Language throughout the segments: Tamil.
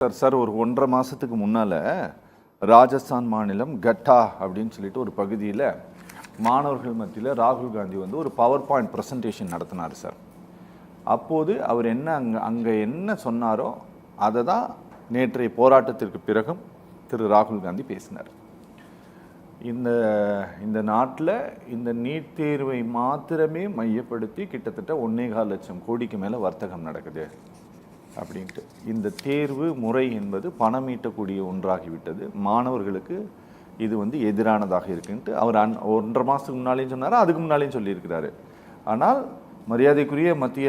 சார் ஒரு 1.5 மாதத்துக்கு முன்னால் ராஜஸ்தான் மாநிலம் கட்டா அப்படின்னு சொல்லிட்டு ஒரு பகுதியில் மாணவர்கள் மத்தியில் ராகுல் காந்தி வந்து ஒரு பவர் பாயிண்ட் ப்ரெசன்டேஷன் நடத்தினார் சார். அப்போது அவர் அங்கே என்ன சொன்னாரோ அதை தான் நேற்றைய போராட்டத்திற்கு பிறகும் திரு ராகுல் காந்தி பேசினார். இந்த நாட்டில் இந்த நீட் தேர்வை மாத்திரமே மையப்படுத்தி கிட்டத்தட்ட 1.25 லட்சம் கோடிக்கு மேலே வர்த்தகம் நடக்குது அப்படின்ட்டு. இந்த தேர்வு முறை என்பது பணம் ஈட்டக்கூடிய ஒன்றாகிவிட்டது, மாணவர்களுக்கு இது வந்து எதிரானதாக இருக்குன்ட்டு அவர் 1.5 மாதத்துக்கு முன்னாலேயும் சொன்னார், அதுக்கு முன்னாலேயும் சொல்லியிருக்கிறாரு. ஆனால் மரியாதைக்குரிய மத்திய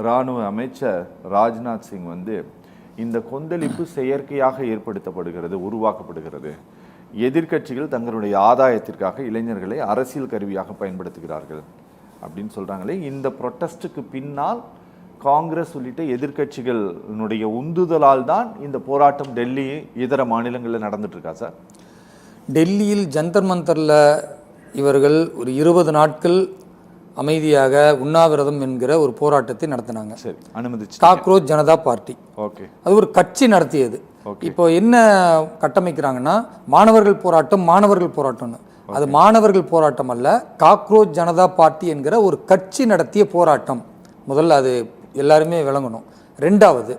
இராணுவ அமைச்சர் ராஜ்நாத் சிங் வந்து இந்த கொந்தளிப்பு செயற்கையாக ஏற்படுத்தப்படுகிறது, உருவாக்கப்படுகிறது, எதிர்க்கட்சிகள் தங்களுடைய ஆதாயத்திற்காக இளைஞர்களை அரசியல் கருவியாக பயன்படுத்துகிறார்கள் அப்படின்னு சொல்கிறாங்களே. இந்த ப்ரொட்டஸ்ட்டுக்கு பின்னால் காங்கிரஸ் உள்ளிட்ட எதிர்க்கட்சிகளினுடைய உந்துதலால் தான் இந்த போராட்டம் டெல்லி இதர மாநிலங்களில் நடந்துட்டு இருக்கா சார்? டெல்லியில் ஜந்தர் மந்தரில் இவர்கள் ஒரு 20 நாட்கள் அமைதியாக உண்ணாவிரதம் என்கிற ஒரு போராட்டத்தை நடத்தினாங்க. சரி, அனுமதிச்சு. காக்ரோச் ஜனதா பார்ட்டி, ஓகே, அது ஒரு கட்சி நடத்தியது. இப்போ என்ன கட்டமைக்கிறாங்கன்னா மாணவர்கள் போராட்டம்னு. அது மாணவர்கள் போராட்டம் அல்ல, காக்ரோச் ஜனதா பார்ட்டி என்கிற ஒரு கட்சி நடத்திய போராட்டம். முதல்ல அது எல்லாருமே விளங்கணும். ரெண்டாவது,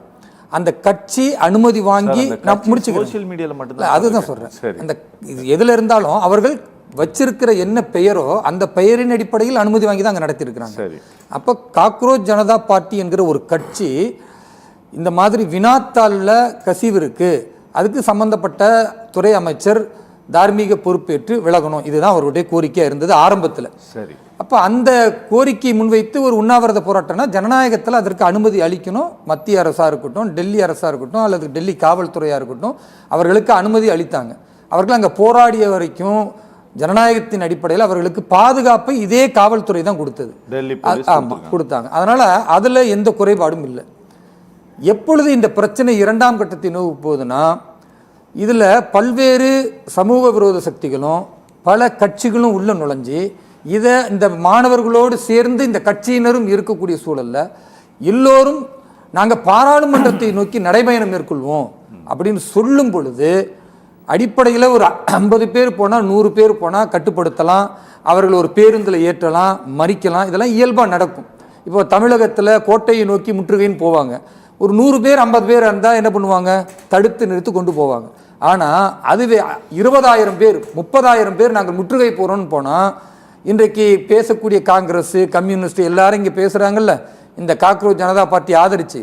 அந்த கட்சி அனுமதி வாங்கி நான் முடிச்சுக்கிறேன், அதுதான் சொல்றேன். அந்த இது எதுல இருந்தாலும் அவர்கள் வச்சிருக்கிற என்ன பெயரோ அந்த பெயரின் அடிப்படையில் அனுமதி வாங்கி தான் அங்கே நடத்தியிருக்கிறாங்க. அப்போ காக்ரோச் ஜனதா பார்ட்டி என்கிற ஒரு கட்சி இந்த மாதிரி வினாத்தாளில் கசிவு இருக்கு, அதுக்கு சம்பந்தப்பட்ட துறை அமைச்சர் தார்மீக பொறுப்பேற்று விலகணும், இதுதான் அவருடைய கோரிக்கையாக இருந்தது ஆரம்பத்தில். சரி, அப்போ அந்த கோரிக்கையை முன்வைத்து ஒரு உண்ணாவிரத போராட்டம்னா ஜனநாயகத்தில் அதற்கு அனுமதி அளிக்கணும். மத்திய அரசாக இருக்கட்டும், டெல்லி அரசாக இருக்கட்டும், அல்லது டெல்லி காவல்துறையாக இருக்கட்டும், அவர்களுக்கு அனுமதி அளித்தாங்க. அவர்கள் அங்கே போராடிய வரைக்கும் ஜனநாயகத்தின் அடிப்படையில் அவர்களுக்கு பாதுகாப்பை இதே காவல்துறை தான் கொடுத்தது. ஆமாம், கொடுத்தாங்க. அதனால் அதில் எந்த குறைபாடும் இல்லை. எப்பொழுது இந்த பிரச்சனை 2ஆம் கட்டத்தை நோக்கி போகுதுன்னா, இதில் பல்வேறு சமூக விரோத சக்திகளும் பல கட்சிகளும் உள்ள நுழைஞ்சி இதை இந்த மாணவர்களோடு சேர்ந்து இந்த கட்சியினரும் இருக்கக்கூடிய சூழலில் எல்லோரும் நாங்கள் பாராளுமன்றத்தை நோக்கி நடைபயணம் மேற்கொள்வோம் அப்படின்னு சொல்லும் பொழுது அடிப்படையில் ஒரு 50 பேர் போனால் 100 பேர் போனால் கட்டுப்படுத்தலாம், அவர்கள் ஒரு பேருந்தில் ஏற்றலாம், மறிக்கலாம், இதெல்லாம் இயல்பாக நடக்கும். இப்போ தமிழகத்தில் கோட்டையை நோக்கி முற்றுகைன்னு போவாங்க, ஒரு 100 பேர் 50 பேர் இருந்தால் என்ன பண்ணுவாங்க, தடுத்து நிறுத்தி கொண்டு போவாங்க. ஆனால் அதுவே 20,000 பேர் 30,000 பேர் நாங்கள் முற்றுகை போகிறோன்னு போனால் இன்றைக்கு பேசக்கூடிய காங்கிரஸ் கம்யூனிஸ்ட் எல்லாரும் இங்கே பேசுகிறாங்கல்ல, இந்த காக்ரோச் ஜனதா பார்ட்டி ஆதரிச்சு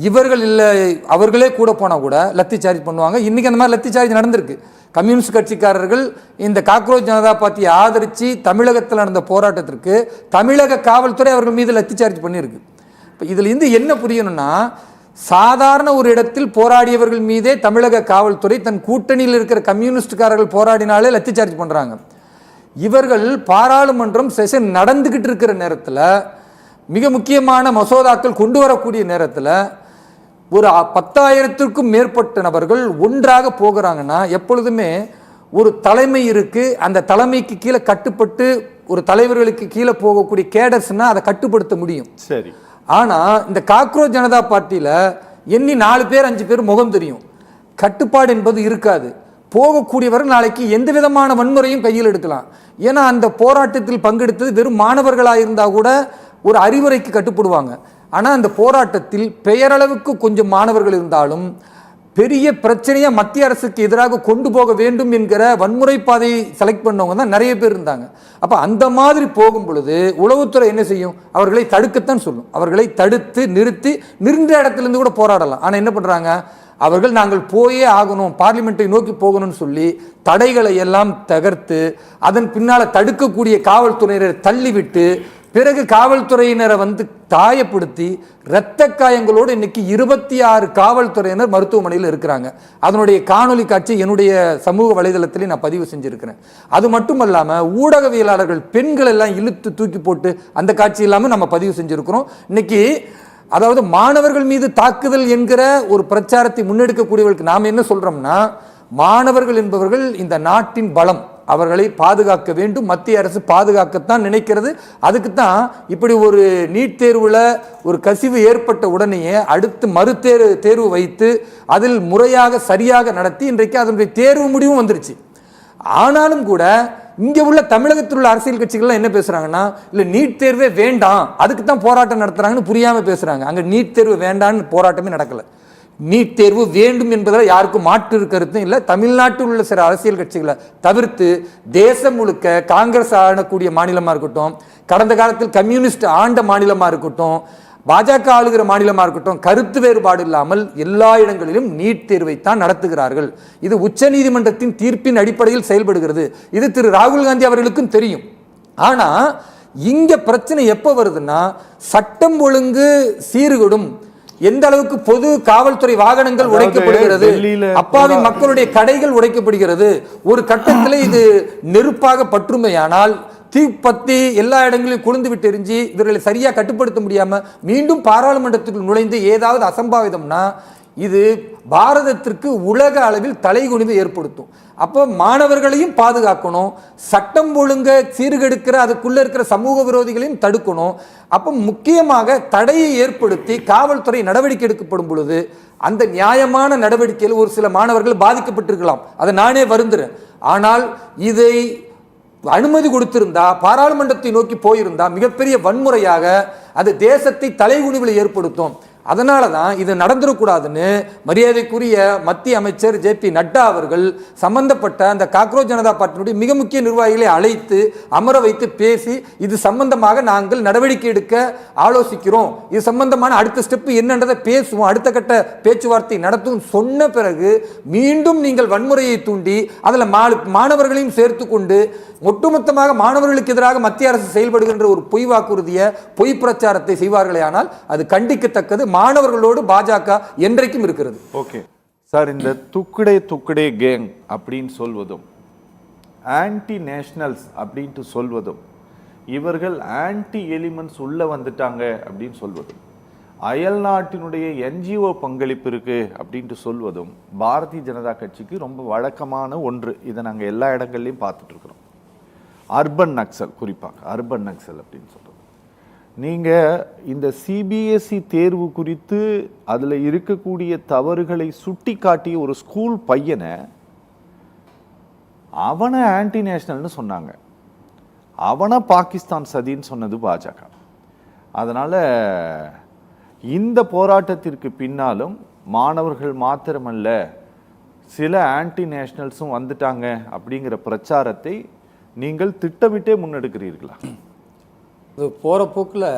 இவர்கள் இல்லை அவர்களே கூட போனால் கூட லத்தி சார்ஜ் பண்ணுவாங்க. இன்றைக்கி அந்த மாதிரி லத்தி சார்ஜ் நடந்திருக்கு. கம்யூனிஸ்ட் கட்சிக்காரர்கள் இந்த காக்ரோச் ஜனதா பார்ட்டியை ஆதரித்து தமிழகத்தில் நடந்த போராட்டத்திற்கு தமிழக காவல்துறை அவர்கள் மீது லத்தி சார்ஜ் பண்ணியிருக்கு. இப்போ இதில் இருந்து என்ன புரியணும்னா, சாதாரண ஒரு இடத்தில் போராடியவர்கள் மீதே தமிழக காவல்துறை தன் கூட்டணியில் இருக்கிற கம்யூனிஸ்டுக்காரர்கள் போராடினாலே லத்தி சார்ஜ் பண்ணுறாங்க. இவர்கள் பாராளுமன்றம் செஷன் நடந்துக்கிட்டு இருக்கிற நேரத்தில், மிக முக்கியமான மசோதாக்கள் கொண்டு வரக்கூடிய நேரத்தில் ஒரு 10,000த்திற்கும் மேற்பட்ட நபர்கள் ஒன்றாக போகிறாங்கன்னா, எப்பொழுதுமே ஒரு தலைமை இருக்குது, அந்த தலைமைக்கு கீழே கட்டுப்பட்டு ஒரு தலைவர்களுக்கு கீழே போகக்கூடிய கேடர்ஸ்னால் அதை கட்டுப்படுத்த முடியும். சரி, ஆனால் இந்த காக்ரோச் ஜனதா பார்ட்டியில் எண்ணி 4 பேர் 5 பேர் முகம் தெரியும், கட்டுப்பாடு என்பது இருக்காது. போகக்கூடியவர்கள் நாளைக்கு எந்த விதமான வன்முறையும் கையில் எடுக்கலாம். ஏன்னா அந்த போராட்டத்தில் பங்கெடுத்தது வெறும் மாணவர்களாக இருந்தால் கூட ஒரு அறிவுரைக்கு கட்டுப்படுவாங்க. ஆனால் அந்த போராட்டத்தில் பெயரளவுக்கு கொஞ்சம் மாணவர்கள் இருந்தாலும் பெரிய பிரச்சனையாக மத்திய அரசுக்கு எதிராக கொண்டு போக வேண்டும் என்கிற வன்முறை பாதையை செலக்ட் பண்ணவங்க தான் நிறைய பேர் இருந்தாங்க. அப்போ அந்த மாதிரி போகும் பொழுது உளவுத்துறை என்ன செய்யும், அவர்களை தடுக்கத்தான் சொல்லும். அவர்களை தடுத்து நிறுத்தி நின்ற இடத்துலேருந்து கூட போராடலாம். ஆனால் என்ன பண்ணுறாங்க, அவர்கள் நாங்கள் போயே ஆகணும், பார்லிமெண்ட்டை நோக்கி போகணும்னு சொல்லி தடைகளை எல்லாம் தகர்த்து அதன் பின்னால் தடுக்கக்கூடிய காவல்துறையினரை தள்ளிவிட்டு பிறகு காவல்துறையினரை வந்து காயப்படுத்தி இரத்த காயங்களோடு இன்னைக்கு 26 காவல்துறையினர் மருத்துவமனையில் இருக்கிறாங்க. அதனுடைய காணொலி காட்சி என்னுடைய சமூக வலைதளத்திலே நான் பதிவு செஞ்சிருக்கிறேன். அது மட்டும் இல்லாமல் ஊடகவியலாளர்கள் பெண்கள் எல்லாம் இழுத்து தூக்கி போட்டு அந்த காட்சி இல்லாமல் நம்ம பதிவு செஞ்சிருக்கிறோம். இன்னைக்கு அதாவது மாணவர்கள் மீது தாக்குதல் என்கிற ஒரு பிரச்சாரத்தை முன்னெடுக்கக்கூடியவர்களுக்கு நாம் என்ன சொல்றோம்னா, மாணவர்கள் என்பவர்கள் இந்த நாட்டின் பலம், அவர்களை பாதுகாக்க வேண்டும். மத்திய அரசு பாதுகாக்கத்தான் நினைக்கிறது. அதுக்கு தான் இப்படி ஒரு நீட் தேர்வில் ஒரு கசிவு ஏற்பட்ட உடனேயே அடுத்து தேர்வு வைத்து அதில் முறையாக சரியாக நடத்தி இன்றைக்கு அதனுடைய தேர்வு முடிவும் வந்துருச்சு. ஆனாலும் கூட இங்கே உள்ள தமிழகத்தில் உள்ள அரசியல் கட்சிகள்லாம் என்ன பேசுறாங்கன்னா, இல்லை நீட் தேர்வே வேண்டாம், அதுக்கு தான் போராட்டம் நடத்துறாங்கன்னு புரியாமல் பேசுறாங்க. அங்கே நீட் தேர்வு வேண்டான்னு போராட்டமே நடக்கலை. நீட் தேர்வு வேண்டும் என்பதில் யாருக்கும் மாற்று கருத்தும் இல்லை. தமிழ்நாட்டில் உள்ள சில அரசியல் கட்சிகளை தவிர்த்து தேசம் முழுக்க காங்கிரஸ் ஆளக்கூடிய மாநிலமாக இருக்கட்டும், கடந்த காலத்தில் கம்யூனிஸ்ட் ஆண்ட மாநிலமாக இருக்கட்டும், பாஜக ஆளுகிற மாநிலமாக இருக்கட்டும், கருத்து வேறுபாடு இல்லாமல் எல்லா இடங்களிலும் நீட் தேர்வைத்தான் நடத்துகிறார்கள். இது உச்சநீதிமன்றத்தின் தீர்ப்பின் அடிப்படையில் செயல்படுகிறது. இது திரு ராகுல் காந்தி அவர்களுக்கும் தெரியும். ஆனால் இங்கே பிரச்சனை எப்போ வருதுன்னா, சட்டம் ஒழுங்கு சீர்கெடும், எந்த அளவுக்கு பொது காவல்துறை வாகனங்கள் உடைக்கப்படுகிறது, அப்பாவி மக்களுடைய கடைகள் உடைக்கப்படுகிறது, ஒரு கட்டத்தில் இது நெருப்பாக பற்றுமையானால் தீப்பத்தி எல்லா இடங்களிலும் குளிர்ந்து விட்டு எரிஞ்சு இவர்களை சரியா கட்டுப்படுத்த முடியாம மீண்டும் பாராளுமன்றத்துக்குள் நுழைந்து ஏதாவது அசம்பாவிதம்னா இது பாரதத்திற்கு உலக அளவில் தலைகுனிவை ஏற்படுத்தும். அப்போ மாணவர்களையும் பாதுகாக்கணும், சட்டம் ஒழுங்க சீர்கெடுக்கிற அதுக்குள்ள இருக்கிற சமூக விரோதிகளையும் தடுக்கணும். அப்போ முக்கியமாக தடையை ஏற்படுத்தி காவல்துறை நடவடிக்கை எடுக்கப்படும் பொழுது அந்த நியாயமான நடவடிக்கையில் ஒரு சில மாணவர்கள் பாதிக்கப்பட்டிருக்கலாம், அதை நானே வருந்துறேன். ஆனால் இதை அனுமதி கொடுத்திருந்தா, பாராளுமன்றத்தை நோக்கி போயிருந்தா மிகப்பெரிய வன்முறையாக அது தேசத்தை தலைகுனிவில் ஏற்படுத்தும். அதனால தான் இது நடந்துடக்கூடாதுன்னு மரியாதைக்குரிய மத்திய அமைச்சர் ஜே.பி. நட்டா அவர்கள் சம்பந்தப்பட்ட அந்த காக்ரோச் ஜனதா பார்ட்டியினுடைய மிக முக்கிய நிர்வாகிகளை அழைத்து அமர வைத்து பேசி இது சம்பந்தமாக நாங்கள் நடவடிக்கை எடுக்க ஆலோசிக்கிறோம், இது சம்பந்தமான அடுத்த ஸ்டெப் என்னன்றதை பேசுவோம், அடுத்த கட்ட பேச்சுவார்த்தை நடத்தும் சொன்ன பிறகு மீண்டும் நீங்கள் வன்முறையை தூண்டி அதில் மாணவர்களையும் சேர்த்து கொண்டு ஒட்டுமொத்தமாக மாணவர்களுக்கு எதிராக மத்திய அரசு செயல்படுகின்ற ஒரு பொய் வாக்குறுதியை பொய் பிரச்சாரத்தை செய்வார்களே ஆனால் அது கண்டிக்கத்தக்கது. மாணவர்களோடு பாஜக என்றைக்கும் இருக்கிறது. ஓகே சார், இந்த துக்குடே கேங் அப்படின்னு சொல்வதும் ஆன்டி நேஷனல்ஸ் அப்படின்ட்டு சொல்வதும் இவர்கள் ஆன்டி எலிமெண்ட்ஸ் உள்ள வந்துட்டாங்க அப்படின்னு சொல்வதும் அயல் நாட்டினுடைய என்ஜிஓ பங்களிப்பு இருக்கு அப்படின்ட்டு சொல்வதும் பாரதிய ஜனதா கட்சிக்கு ரொம்ப வழக்கமான ஒன்று. இதை நாங்கள் எல்லா இடங்கள்லையும் பார்த்துட்டு இருக்கிறோம். அர்பன் நக்சல், குறிப்பாக அர்பன் நக்சல் அப்படின்னு சொல்றது. நீங்கள் இந்த சிபிஎஸ்இ தேர்வு குறித்து அதில் இருக்கக்கூடிய தவறுகளை சுட்டி காட்டிய ஒரு ஸ்கூல் பையனை அவனை ஆன்டி நேஷனல்னு சொன்னாங்க, அவனை பாகிஸ்தான் சதின்னு சொன்னது பாஜக. அதனால் இந்த போராட்டத்திற்கு பின்னாலும் மாணவர்கள் மாத்திரமல்ல சில ஆன்டி நேஷனல்ஸும் வந்துட்டாங்க அப்படிங்கிற பிரச்சாரத்தை நீங்கள் திட்டமிட்டே முன்னெடுக்கிறீர்களா? இது போகிற போக்கில்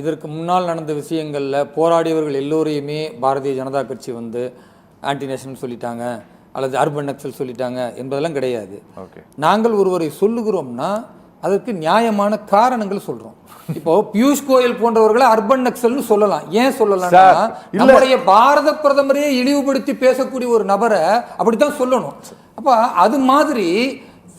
இதற்கு முன்னால் நடந்த விஷயங்களில் போராடியவர்கள் எல்லோரையுமே பாரதிய ஜனதா கட்சி வந்து ஆன்டி நேஷனல் சொல்லிட்டாங்க அல்லது அர்பன் நக்சல் சொல்லிட்டாங்க என்பதெல்லாம் கிடையாது. நாங்கள் ஒருவரை சொல்லுகிறோம்னா அதற்கு நியாயமான காரணங்கள் சொல்றோம். இப்போ பியூஷ் கோயல் போன்றவர்களை அர்பன் நக்சல்னு சொல்லலாம். ஏன் சொல்லலாம்? நம்முடைய பாரத பிரதமரையே இழிவுபடுத்தி பேசக்கூடிய ஒரு நபரை அப்படித்தான் சொல்லணும். அப்ப அது மாதிரி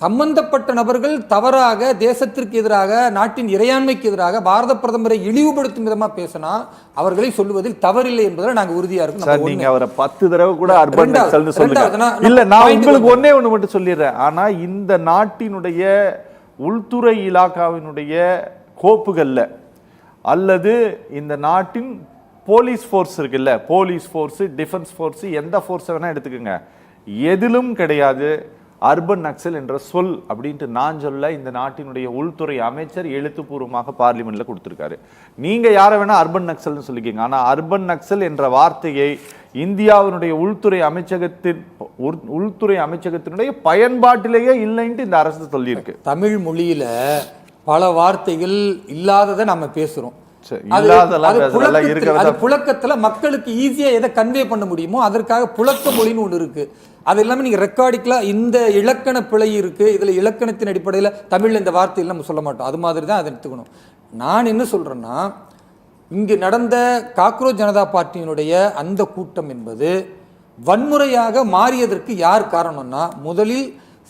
சம்பந்தப்பட்ட நபர்கள் தவறாக தேசத்திற்கு எதிராக நாட்டின் இறையாண்மைக்கு எதிராக பாரத பிரதமரை இழிவுபடுத்தும் விதமா பேசினா அவர்களை சொல்லுவதில் தவறில்லை என்பதில் நாங்க உறுதியா இருக்கோம். நீங்க அவரை 10 தடவை கூட அர்பன் நக்சல்னு சொல்லுங்க. இல்ல, நான் உங்களுக்கு ஒண்ணே ஒண்ணு மட்டும் சொல்லிடுறேன். ஆனா இந்த நாட்டினுடைய உள்துறை இலாக்காவினுடைய கோப்புகள்ல அல்லது இந்த நாட்டின் போலீஸ் ஃபோர்ஸ் இருக்குல்ல, போலீஸ் ஃபோர்ஸ், டிஃபென்ஸ் ஃபோர்ஸ், எந்த ஃபோர்ஸ் வேணா எடுத்துக்கோங்க, எதிலும் கிடையாது அர்பன் நக்சல் என்ற சொல் அப்படின்ட்டு நான் சொல்ல. இந்த நாட்டினுடைய உள்துறை அமைச்சர் எழுத்துப்பூர்வமாக பார்லிமெண்ட்ல கொடுத்திருக்காரு. நீங்க யாரை வேணா அர்பன் நக்சல்னு சொல்லிக்கீங்க, ஆனா அர்பன் நக்சல் என்ற வார்த்தையை இந்தியாவினுடைய உள்துறை அமைச்சகத்தினுடைய பயன்பாட்டிலேயே இல்லைன்ட்டு இந்த அரசு சொல்லியிருக்கு. தமிழ் மொழியில பல வார்த்தைகள் இல்லாததை நம்ம பேசுறோம். புழக்கத்துல மக்களுக்கு ஈஸியா எதை கன்வே பண்ண முடியுமோ அதற்காக புழக்க மொழின்னு ஒன்று இருக்கு. அது எல்லாமே நீங்க ரெக்கார்டிக்கலாம். இந்த இலக்கண பிழை இருக்கு, இதுல இலக்கணத்தின் அடிப்படையில் தமிழ்ல இந்த வார்த்தையில் நம்ம சொல்ல மாட்டோம். அது மாதிரி தான் அதை எடுத்துக்கணும். நான் என்ன சொல்றேன்னா, இங்கு நடந்த காக்ரோச் ஜனதா பார்ட்டியினுடைய அந்த கூட்டம் என்பது வன்முறையாக மாறியதற்கு யார் காரணம்னா, முதலில்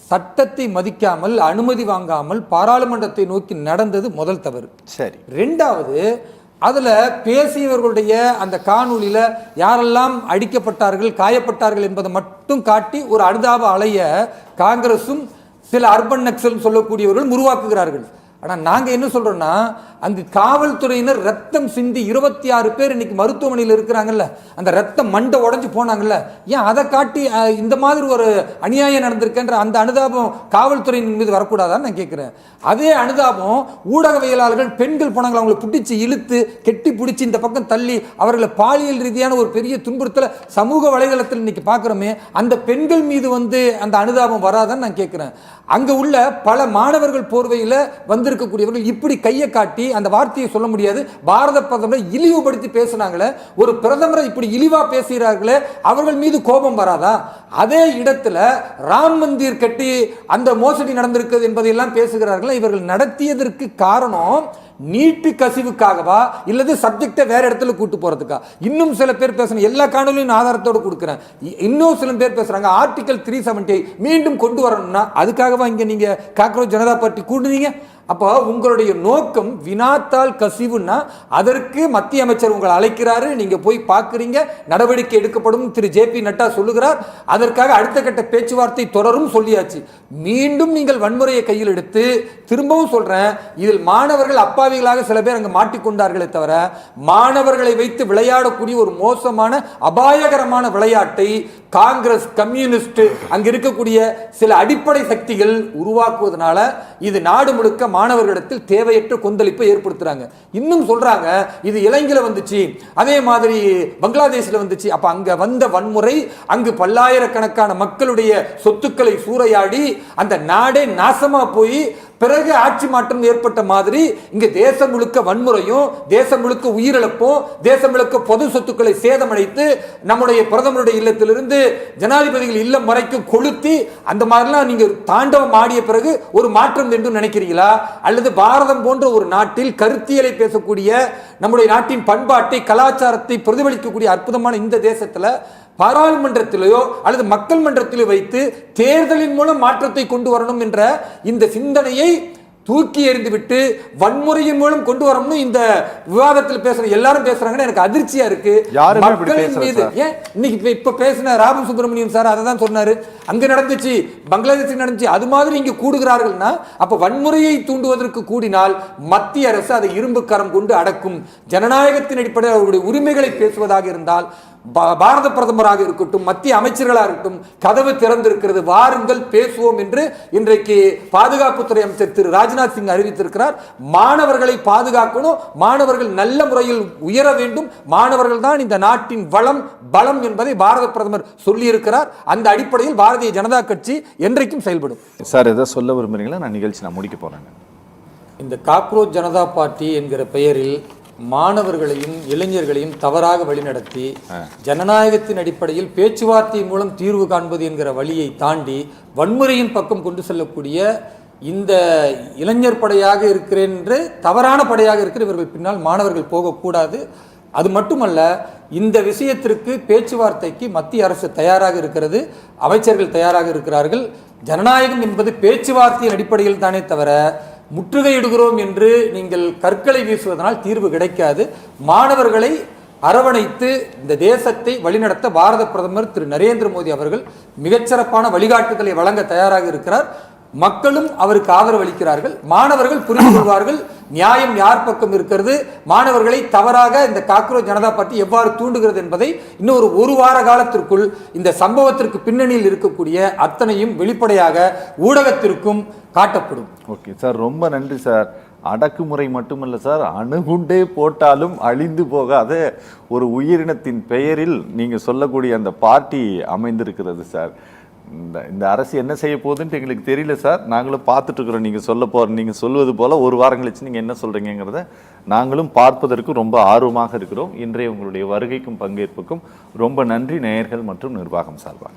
சட்டத்தை மதிக்காமல் அனுமதி வாங்காமல் பாராளுமன்றத்தை நோக்கி நடந்தது முதல் தவறு. சரி. ரெண்டாவது, அதுல பேசியவர்களுடைய அந்த காணொலியில யாரெல்லாம் அடிக்கப்பட்டார்கள், காயப்பட்டார்கள் என்பதை மட்டும் காட்டி ஒரு அனுதாப அலைய காங்கிரசும் சில அர்பன் நக்சல் சொல்லக்கூடியவர்கள் உருவாக்குகிறார்கள். ஆனால் நாங்கள் என்ன சொல்றோம்னா, அங்கு காவல்துறையினர் ரத்தம் சிந்தி 26 பேர் இன்னைக்கு மருத்துவமனையில் இருக்கிறாங்கல்ல, அந்த ரத்தம் மண்டை உடைஞ்சு போனாங்கல்ல, ஏன் அதை காட்டி இந்த மாதிரி ஒரு அநியாயம் நடந்திருக்கின்ற அந்த அனுதாபம் காவல்துறையின் மீது வரக்கூடாதான்னு நான் கேட்குறேன். அதே அனுதாபம் ஊடகவியலாளர்கள் பெண்கள் போனாங்களா, அவங்களை பிடிச்சி இழுத்து கெட்டி பிடிச்சி இந்த பக்கம் தள்ளி அவர்களை பாலியல் ரீதியான ஒரு பெரிய துன்புறுத்தலை சமூக வலைதளத்தில் இன்னைக்கு பார்க்குறோமே, அந்த பெண்கள் மீது அந்த அனுதாபம் வராதான்னு நான் கேட்குறேன். அங்கே உள்ள பல மாணவர்கள் போர்வையில் வந்திருக்கக்கூடியவர்கள் இப்படி கையை காட்டி அந்த வார்த்தையை சொல்ல முடியாது. பாரத பிரதமரை இழிவுபடுத்தி பேசினாங்களே, ஒரு பிரதமரை இப்படி இழிவா பேசுகிறார்களே, அவர்கள் மீது கோபம் வராதா? அதே இடத்துல ராம் மந்திர் கட்டி அந்த மோசடி நடந்திருக்கிறது என்பதையெல்லாம் பேசுகிறார்கள். இவர்கள் நடத்தியதற்கு காரணம் நீட்டு கசிவுக்காகவா இல்லது சப்ஜெக்டை வேற இடத்துல கூட்டு போறதுக்கா? இன்னும் சில பேர் பேசுறாங்க, எல்லா காணொலியும் ஆதாரத்தோடு கொடுக்குறேன். இன்னும் சில பேர் பேசுறாங்க ஆர்டிகல் 370 மீண்டும் கொண்டு வரணும்னா அதுக்காகவா இங்க நீங்க காக்ரோச் ஜனதா பார்ட்டி கூடுனீங்க? அப்போ உங்களுடைய நோக்கம் வினாத்தால் கசிவுன்னா அதற்கு மத்திய அமைச்சர் உங்களை அழைக்கிறாரு, நீங்க போய் பார்க்குறீங்க, நடவடிக்கை எடுக்கப்படும் திரு JP நட்டா சொல்லுகிறார். அதற்காக அடுத்த கட்ட பேச்சுவார்த்தை தொடரும் சொல்லியாச்சு. மீண்டும் நீங்கள் வன்முறையை கையில் எடுத்து, திரும்பவும் சொல்றேன், இதில் மாணவர்கள் அப்பாவிகளாக சில பேர் அங்கு மாட்டிக்கொண்டார்களே தவிர மாணவர்களை வைத்து விளையாடக்கூடிய ஒரு மோசமான அபாயகரமான விளையாட்டை காங்கிரஸ், கம்யூனிஸ்ட், அங்க இருக்கக்கூடிய சில அடிப்படை சக்திகள் உருவாக்குவதனால இது நாடு முழுக்க மாணவர்களிடத்தில் தேவையற்ற கொந்தளிப்பை ஏற்படுத்துறாங்க. இன்னும் சொல்றாங்க இது இலங்கையில வந்துச்சு, அதே மாதிரி பங்களாதேஷ்ல வந்துச்சு. அப்ப அங்க வந்த வன்முறை, அங்கு பல்லாயிரக்கணக்கான மக்களுடைய சொத்துக்களை சூறையாடி அந்த நாடே நாசமா போய் பிறகு ஆட்சி மாற்றம் ஏற்பட்ட மாதிரி இங்க தேசம் முழுக்க வன்முறையும், தேசம் முழுக்க உயிரிழப்பும், தேசம் முழுக்க பொது சொத்துக்களை சேதமடைத்து நம்முடைய பிரதமருடைய இல்லத்திலிருந்து ஜனாதிபதிகள் இல்லம் வரைக்கும் கொளுத்தி அந்த மாதிரிலாம் நீங்க தாண்டவம் ஆடிய பிறகு ஒரு மாற்றம் என்று நினைக்கிறீங்களா? அல்லது பாரதம் போன்ற ஒரு நாட்டில் கருத்தியலை பேசக்கூடிய, நம்முடைய நாட்டின் பண்பாட்டை கலாச்சாரத்தை பிரதிபலிக்கக்கூடிய அற்புதமான இந்த தேசத்துல பாராளுமன்றத்திலேயோ அல்லது மக்கள் மன்றத்திலோ வைத்து தேர்தலின் மூலம் மாற்றத்தை கொண்டு வரணும் என்ற இந்த சிந்தனையை தூக்கி எறிந்துவிட்டு வன்முறையின் மூலம் கொண்டு வரணும்னு இந்த விவாதத்தில் பேசுற எல்லாரும் பேசுறாங்கன்னு எனக்கு அதிர்ச்சியா இருக்கு. மக்களின் மீது இன்னைக்கு இப்ப பேசின ராம சுப்பிரமணியன் சார் அதை தான் சொன்னாரு, அங்க நடந்துச்சு, பங்களாதேஷ் நடந்துச்சு, அது மாதிரி இங்க கூடுகிறார்கள்னா அப்ப வன்முறையை தூண்டுவதற்கு கூடினால் மத்திய அரசு அதை இரும்பு கரம் கொண்டு அடக்கும். ஜனநாயகத்தின் அடிப்படையில் அவருடைய உரிமைகளை பேசுவதாக இருந்தால் பாரத பிரதமராக இருக்கட்டும், மத்திய அமைச்சர்களாக இருக்கட்டும், கதவு திறந்திருக்கிறது, வாருங்கள் பேசுவோம் என்று இன்றைக்கு பாதுகாப்புத்துறை அமைச்சர் திரு ராஜ்நாத் சிங் அறிவித்திருக்கிறார். மாணவர்களை பாதுகாக்கணும், மாணவர்கள் நல்ல முறையில் உயர வேண்டும், மாணவர்கள் தான் இந்த நாட்டின் வளம் பலம் என்பதை பாரத பிரதமர் சொல்லி இருக்கிறார். அந்த அடிப்படையில் பாரதிய ஜனதா கட்சி என்றைக்கும் செயல்படும். சார் எதை சொல்ல விரும்புறீங்களா? நான் நிகழ்ச்சி நான் முடிக்க போறேன். இந்த காக்ரோச் ஜனதா பார்ட்டி என்கிற பெயரில் மாணவர்களையும் இளைஞர்களையும் தவறாக வழிநடத்தி ஜனநாயகத்தின் அடிப்படையில் பேச்சுவார்த்தை மூலம் தீர்வு காண்பது என்கிற வழியை தாண்டி வன்முறையின் பக்கம் கொண்டு செல்லக்கூடிய இந்த இளைஞர் படையாக இருக்கிறேன் என்று தவறான படையாக இருக்கிற இவர்கள் பின்னால் மாணவர்கள் போகக்கூடாது. அது மட்டுமல்ல, இந்த விஷயத்திற்கு பேச்சுவார்த்தைக்கு மத்திய அரசு தயாராக இருக்கிறது, அமைச்சர்கள் தயாராக இருக்கிறார்கள். ஜனநாயகம் என்பது பேச்சுவார்த்தையின் அடிப்படையில் தானே தவிர முற்றுகையிடுகிறோம் என்று நீங்கள் கற்களை வீசுவதனால் தீர்வு கிடைக்காது. மாணவர்களை அரவணைத்து இந்த தேசத்தை வழிநடத்த பாரத பிரதமர் திரு நரேந்திர மோடி அவர்கள் மிகச்சிறப்பான வழிகாட்டுதலை வழங்க தயாராக இருக்கிறார். மக்களும் அவருக்கு ஆதரவு அளிக்கிறார்கள். மாணவர்கள் புரிந்து கொள்வார்கள் நியாயம் யார் பக்கம் இருக்கிறது, மாணவர்களை தவறாக இந்த காக்ரோச் ஜனதா பார்ட்டி எவ்வாறு தூண்டுகிறது என்பதை இன்னொரு ஒரு வார காலத்திற்குள் இந்த சம்பவத்திற்கு பின்னணியில் இருக்கக்கூடிய அத்தனையும் வெளிப்படையாக ஊடகத்திற்கும் காட்டப்படும். ஓகே சார், ரொம்ப நன்றி சார். அடக்குமுறை மட்டுமல்ல சார், அணுகுண்டே போட்டாலும் அழிந்து போகாத ஒரு உயிரினத்தின் பெயரில் நீங்கள் சொல்லக்கூடிய அந்த பார்ட்டி அமைந்திருக்கிறது சார். இந்த அரசு என்ன செய்ய போகுதுன்ட்டு எங்களுக்கு தெரியல சார். நாங்களும் பார்த்துட்டு இருக்கிறோம். நீங்கள் சொல்வது போல ஒரு வாரம் கழிச்சு நீங்கள் என்ன சொல்கிறீங்கிறத நாங்களும் பார்ப்பதற்கு ரொம்ப ஆர்வமாக இருக்கிறோம். இன்றைய உங்களுடைய வருகைக்கும் பங்கேற்புக்கும் ரொம்ப நன்றி நேயர்கள் மற்றும் நிர்வாகம் சார்பாக.